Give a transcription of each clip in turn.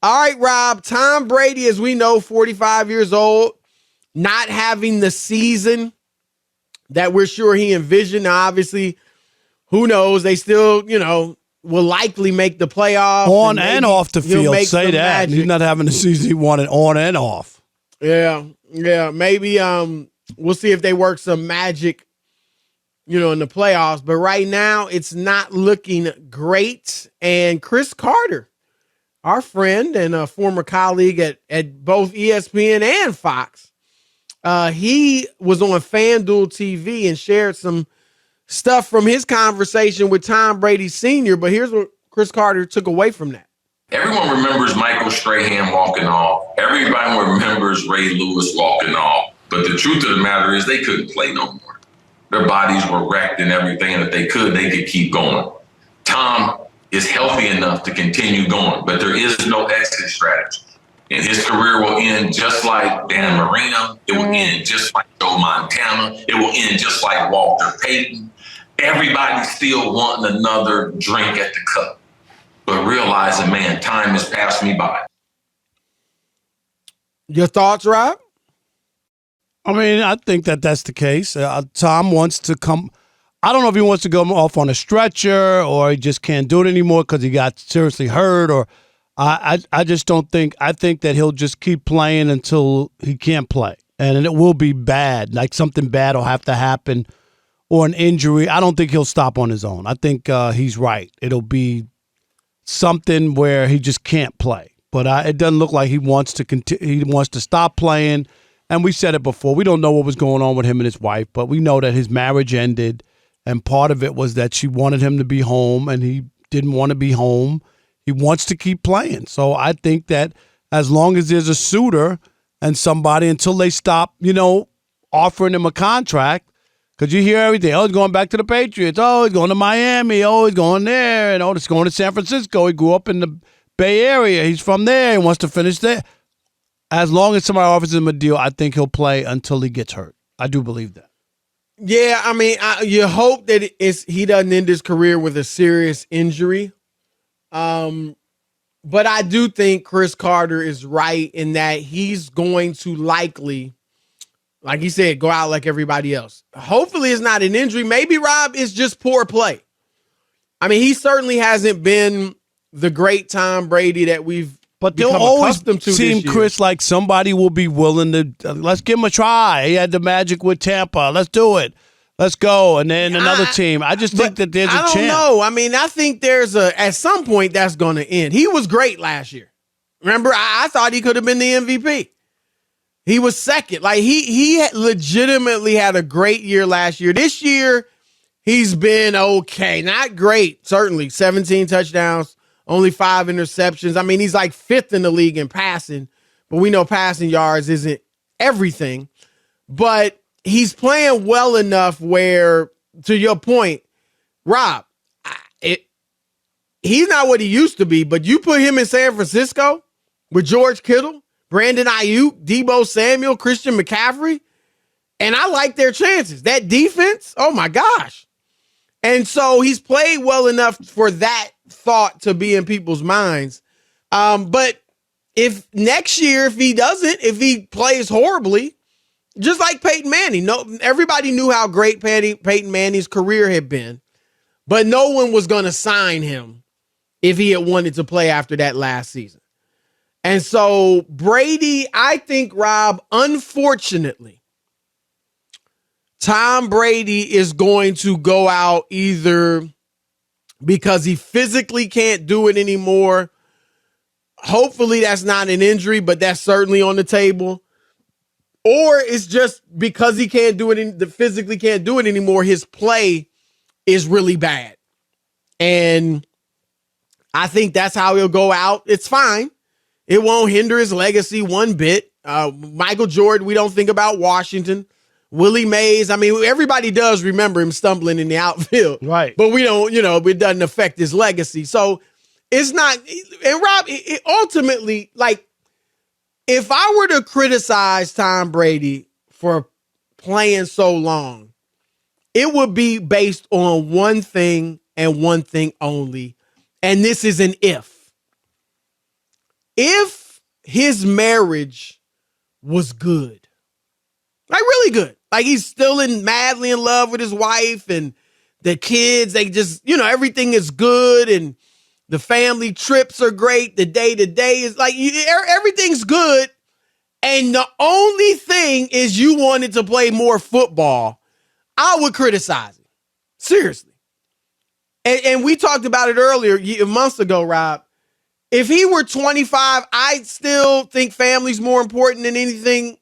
All right, Rob. Tom Brady, as we know, 45 years old, not having the season that we're sure he envisioned. Now, obviously, who knows? They still, will likely make the playoffs. On and off the field. Say that. Magic. He's not having the season he wanted on and off. Yeah. Maybe we'll see if they work some magic, in the playoffs. But right now, it's not looking great. And Chris Carter, our friend and a former colleague at both ESPN and Fox, he was on FanDuel TV and shared some stuff from his conversation with Tom Brady Sr., but here's what Chris Carter took away from that. Everyone remembers Michael Strahan walking off. Everybody remembers Ray Lewis walking off. But the truth of the matter is they couldn't play no more. Their bodies were wrecked and everything, and if they could keep going. Tom is healthy enough to continue going, but there is no exit strategy. And his career will end just like Dan Marino. It will end just like Joe Montana. It will end just like Walter Payton. Everybody's still wanting another drink at the cup, but realizing, man, time has passed me by. Your thoughts, Rob? I mean, I think that's the case. Tom wants to come. I don't know if he wants to go off on a stretcher or he just can't do it anymore because he got seriously hurt, or I just don't think. I think that he'll just keep playing until he can't play, and it will be bad. Like something bad will have to happen, or an injury. I don't think he'll stop on his own. I think he's right. It'll be something where he just can't play. But it doesn't look like he wants to he wants to stop playing. And we said it before. We don't know what was going on with him and his wife, but we know that his marriage ended, and part of it was that she wanted him to be home, and he didn't want to be home. He wants to keep playing. So I think that as long as there's a suitor and somebody, until they stop, offering him a contract, because you hear everything. Oh, he's going back to the Patriots. Oh, he's going to Miami. Oh, he's going there. And he's going to San Francisco. He grew up in the Bay Area. He's from there. He wants to finish there. As long as somebody offers him a deal, I think he'll play until he gets hurt. I do believe that. Yeah, I mean, you hope that he doesn't end his career with a serious injury. But I do think Chris Carter is right in that he's going to likely, like he said, go out like everybody else. Hopefully it's not an injury. Maybe, Rob, it's just poor play. I mean, he certainly hasn't been the great Tom Brady that we've But they'll always seem, Chris, like somebody will be willing to, let's give him a try. He had the magic with Tampa. Let's do it. Let's go. And then another team. I just think that there's a chance. I don't know. I mean, I think at some point that's going to end. He was great last year. Remember, I thought he could have been the MVP. He was second. Like he legitimately had a great year last year. This year, he's been okay. Not great, certainly. 17 touchdowns. Only 5 interceptions. I mean, he's like 5th in the league in passing, but we know passing yards isn't everything. But he's playing well enough where, to your point, Rob, he's not what he used to be, but you put him in San Francisco with George Kittle, Brandon Ayuk, Deebo Samuel, Christian McCaffrey, and I like their chances. That defense, oh my gosh. And so he's played well enough for that thought to be in people's minds. But if next year, if he plays horribly, just like Peyton Manning, everybody knew how great Peyton Manning's career had been, but no one was going to sign him if he had wanted to play after that last season. And so Brady, I think, Rob, unfortunately, Tom Brady is going to go out either because he physically can't do it anymore. Hopefully that's not an injury, but that's certainly on the table. Or it's just because he can't do it, physically can't do it anymore, his play is really bad. And I think that's how he'll go out. It's fine. It won't hinder his legacy one bit. Michael Jordan, we don't think about Washington. Willie Mays, I mean, everybody does remember him stumbling in the outfield. Right. But we don't, it doesn't affect his legacy. So it's not, and Rob, it ultimately, like, if I were to criticize Tom Brady for playing so long, it would be based on one thing and one thing only. And this is an if. if his marriage was good, like really good, like he's still madly in love with his wife and the kids, they just, everything is good and the family trips are great. The day-to-day is like, everything's good. And the only thing is you wanted to play more football, I would criticize it. Seriously. And we talked about it earlier, months ago, Rob. If he were 25, I still think family's more important than anything,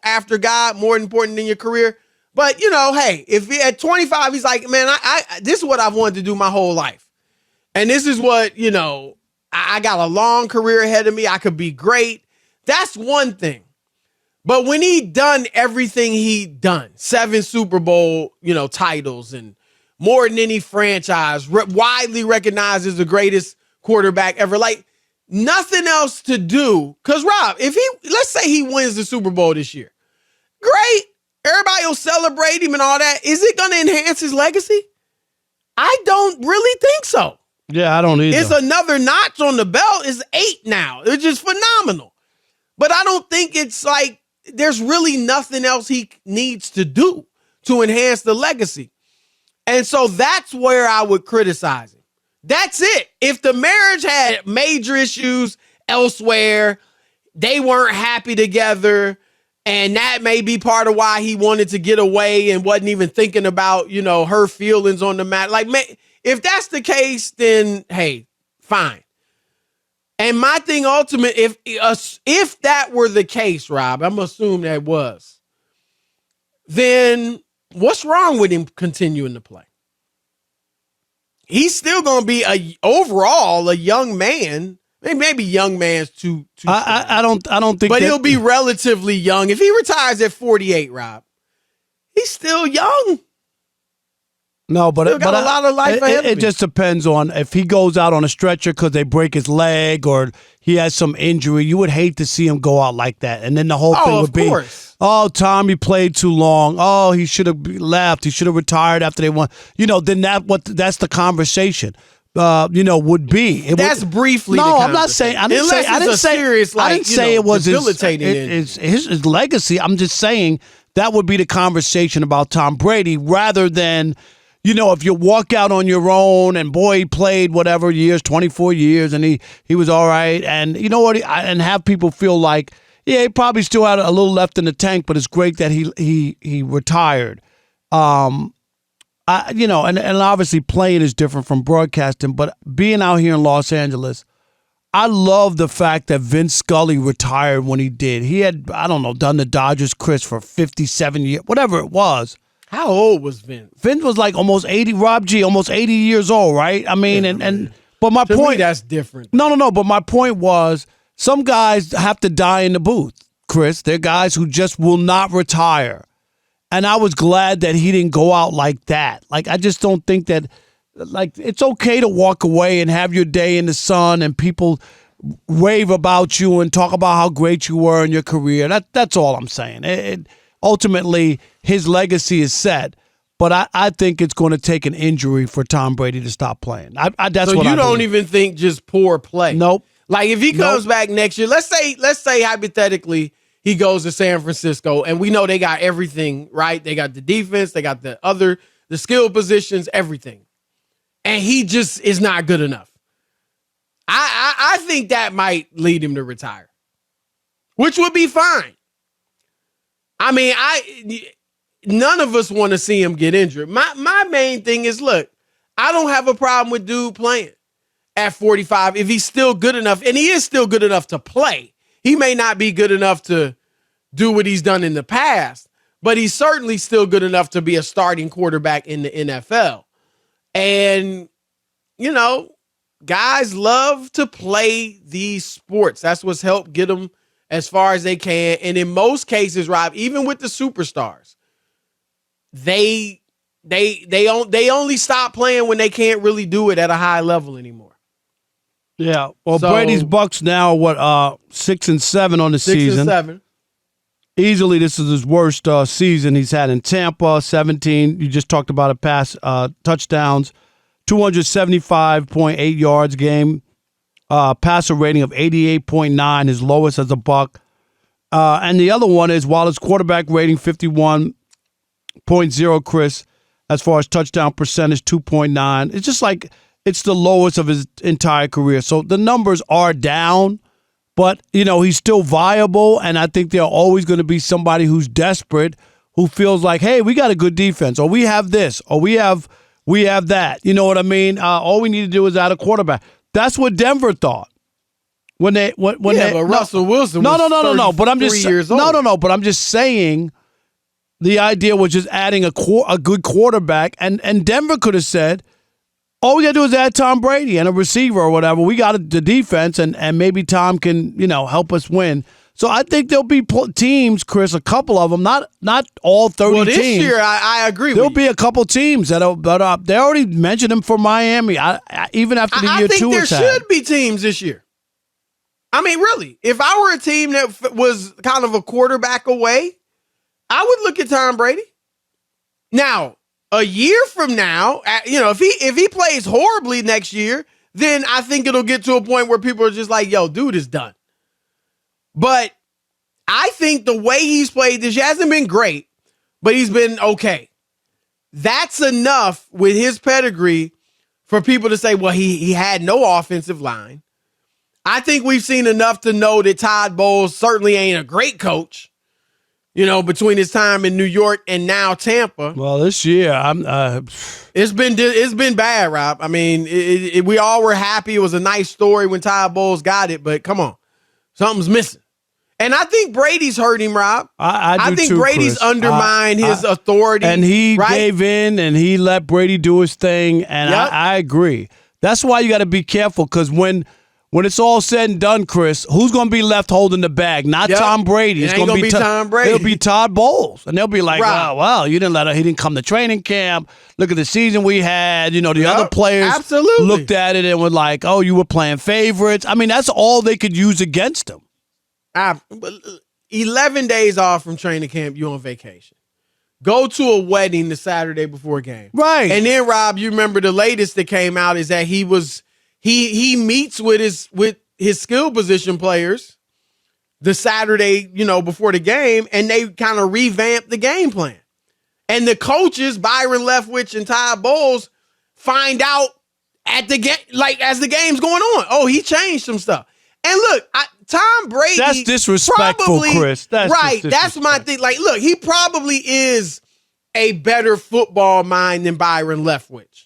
after God, more important than your career. But, hey, if at 25, he's like, man, I this is what I've wanted to do my whole life. And this is what, I got a long career ahead of me. I could be great. That's one thing. But when he done everything he done, 7 Super Bowl, titles and more than any franchise, widely recognized as the greatest quarterback ever, like nothing else to do. Because, Rob, let's say he wins the Super Bowl this year. Great. Everybody will celebrate him and all that. Is it going to enhance his legacy? I don't really think so. Yeah, I don't either. It's another notch on the belt. It's 8 now. It's just phenomenal. But I don't think it's like there's really nothing else he needs to do to enhance the legacy. And so that's where I would criticize him. That's it. If the marriage had major issues elsewhere, they weren't happy together, and that may be part of why he wanted to get away and wasn't even thinking about, her feelings on the matter. Like, if that's the case, then, hey, fine. And my thing ultimate, if that were the case, Rob, I'm assuming that was, then what's wrong with him continuing to play? He's still going to be overall a young man. Maybe young man's too I don't think. But he'll be relatively young. If he retires at 48, Rob, he's still young. No, but still got a lot of life ahead of him. It just depends on if he goes out on a stretcher because they break his leg or he has some injury. You would hate to see him go out like that, and then the whole thing would be, "Oh, Tommy played too long. Oh, he should have left. He should have retired after they won." Then that's the conversation. Would be. That's briefly. No, the I'm not saying. I didn't say it was debilitating his legacy. I'm just saying that would be the conversation about Tom Brady rather than, if you walk out on your own and boy, he played whatever years, 24 years, and he was all right, and and have people feel like, yeah, he probably still had a little left in the tank, but it's great that he retired. And obviously playing is different from broadcasting, but being out here in Los Angeles, I love the fact that Vince Scully retired when he did. He had, done the Dodgers, Chris, for 57 years, whatever it was. How old was Vince? Vince was like almost 80, Rob G, almost 80 years old, right? I mean, but my to point. Me, that's different. No, but my point was some guys have to die in the booth, Chris. They're guys who just will not retire. And I was glad that he didn't go out like that. Like, I just don't think that, like, it's okay to walk away and have your day in the sun and people rave about you and talk about how great you were in your career. That's all I'm saying. Ultimately, his legacy is set. But I think it's going to take an injury for Tom Brady to stop playing. That's what I believe. So you don't even think just poor play? Nope. Like, if he comes back next year, let's say hypothetically, he goes to San Francisco, and we know they got everything, right? They got the defense, they got the skill positions, everything. And he just is not good enough. I think that might lead him to retire, which would be fine. I mean, none of us want to see him get injured. My main thing is, look, I don't have a problem with dude playing at 45 if he's still good enough, and he is still good enough to play. He may not be good enough to do what he's done in the past, but he's certainly still good enough to be a starting quarterback in the NFL. And, guys love to play these sports. That's what's helped get them as far as they can. And in most cases, Rob, even with the superstars, they only stop playing when they can't really do it at a high level anymore. Yeah. Well, Brady's Bucks now, 6-7 on the season. 6-7. Easily, this is his worst season he's had in Tampa. 17. You just talked about it. Pass touchdowns, 275.8 yards game. passer rating of 88.9, his lowest as a Buck. And the other one is, while his quarterback rating 51.0, Chris, as far as touchdown percentage, 2.9. It's just like it's the lowest of his entire career. So the numbers are down, but, he's still viable, and I think there's always going to be somebody who's desperate, who feels like, hey, we got a good defense, or we have this, or we have that. You know what I mean? All we need to do is add a quarterback. That's what Denver thought. But Russell Wilson. No. But I'm just years old. No. But I'm just saying, the idea was just adding a good quarterback, and Denver could have said, all we got to do is add Tom Brady and a receiver or whatever. We got the defense, and maybe Tom can help us win. So I think there'll be teams, Chris, a couple of them, not all 30 well, this teams. Year, I agree There'll with you. be a couple teams they already mentioned him for Miami. Even after the year two, I think there should be teams this year. I mean, really, if I were a team that was kind of a quarterback away, I would look at Tom Brady. Now, a year from now, if he plays horribly next year, then I think it'll get to a point where people are just like, yo, dude is done. But I think the way he's played this year hasn't been great, but he's been okay. That's enough with his pedigree for people to say, well, he had no offensive line. I think we've seen enough to know that Todd Bowles certainly ain't a great coach, between his time in New York and now Tampa. Well, this year, it's been bad, Rob. I mean, we all were happy. It was a nice story when Todd Bowles got it, but come on, something's missing. And I think Brady's hurt him, Rob. I think too, Brady's Chris. undermined his authority. And he right? gave in, and he let Brady do his thing, and Yep. I agree. That's why you got to be careful, because when it's all said and done, Chris, who's going to be left holding the bag? Not Yep. Tom Brady. It ain't gonna be Tom Brady. It'll be Todd Bowles. And they'll be like, Right. well, you didn't he didn't come to training camp. Look at the season we had. The other players absolutely looked at it and were like, oh, you were playing favorites. I mean, that's all they could use against him. 11 days off from training camp, you on vacation. Go to a wedding the Saturday before game. Right. And then, Rob, you remember the latest that came out is that he meets with his skill position players the Saturday, before the game, and they kind of revamp the game plan. And the coaches, Byron Leftwich and Todd Bowles, find out at the game, like as the game's going on. Oh, he changed some stuff. And look, Tom Brady. That's disrespectful, Chris. That's right. That's my thing. Like, look, he probably is a better football mind than Byron Leftwich.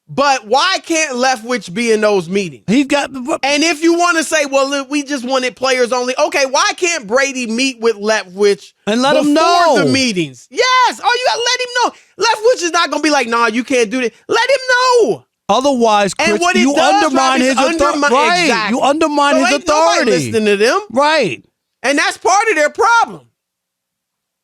But why can't Leftwich be in those meetings? He's got. And if you want to say, well, look, we just wanted players only. Okay, why can't Brady meet with Leftwich and let him know the meetings? Yes. Oh, you got to let him know. Leftwich is not going to be like, nah, you can't do that. Let him know. Otherwise, Chris, you undermine his authority. Right. Exactly. You undermine his authority. Listening to them. Right. And that's part of their problem.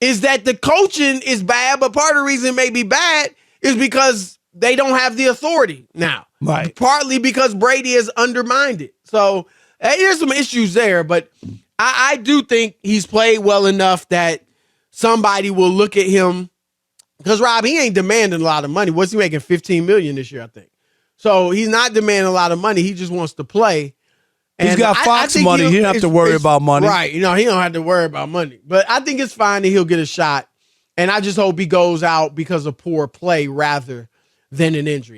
Is that the coaching is bad, but part of the reason it may be bad is because they don't have the authority now. Right. Partly because Brady has undermined it. So there's some issues there, but I do think he's played well enough that somebody will look at him. Because, Rob, he ain't demanding a lot of money. What's he making? $15 million this year, I think. So he's not demanding a lot of money. He just wants to play. He's got Fox money. He don't have to worry about money. Right. He don't have to worry about money. But I think it's fine that he'll get a shot. And I just hope he goes out because of poor play rather than an injury.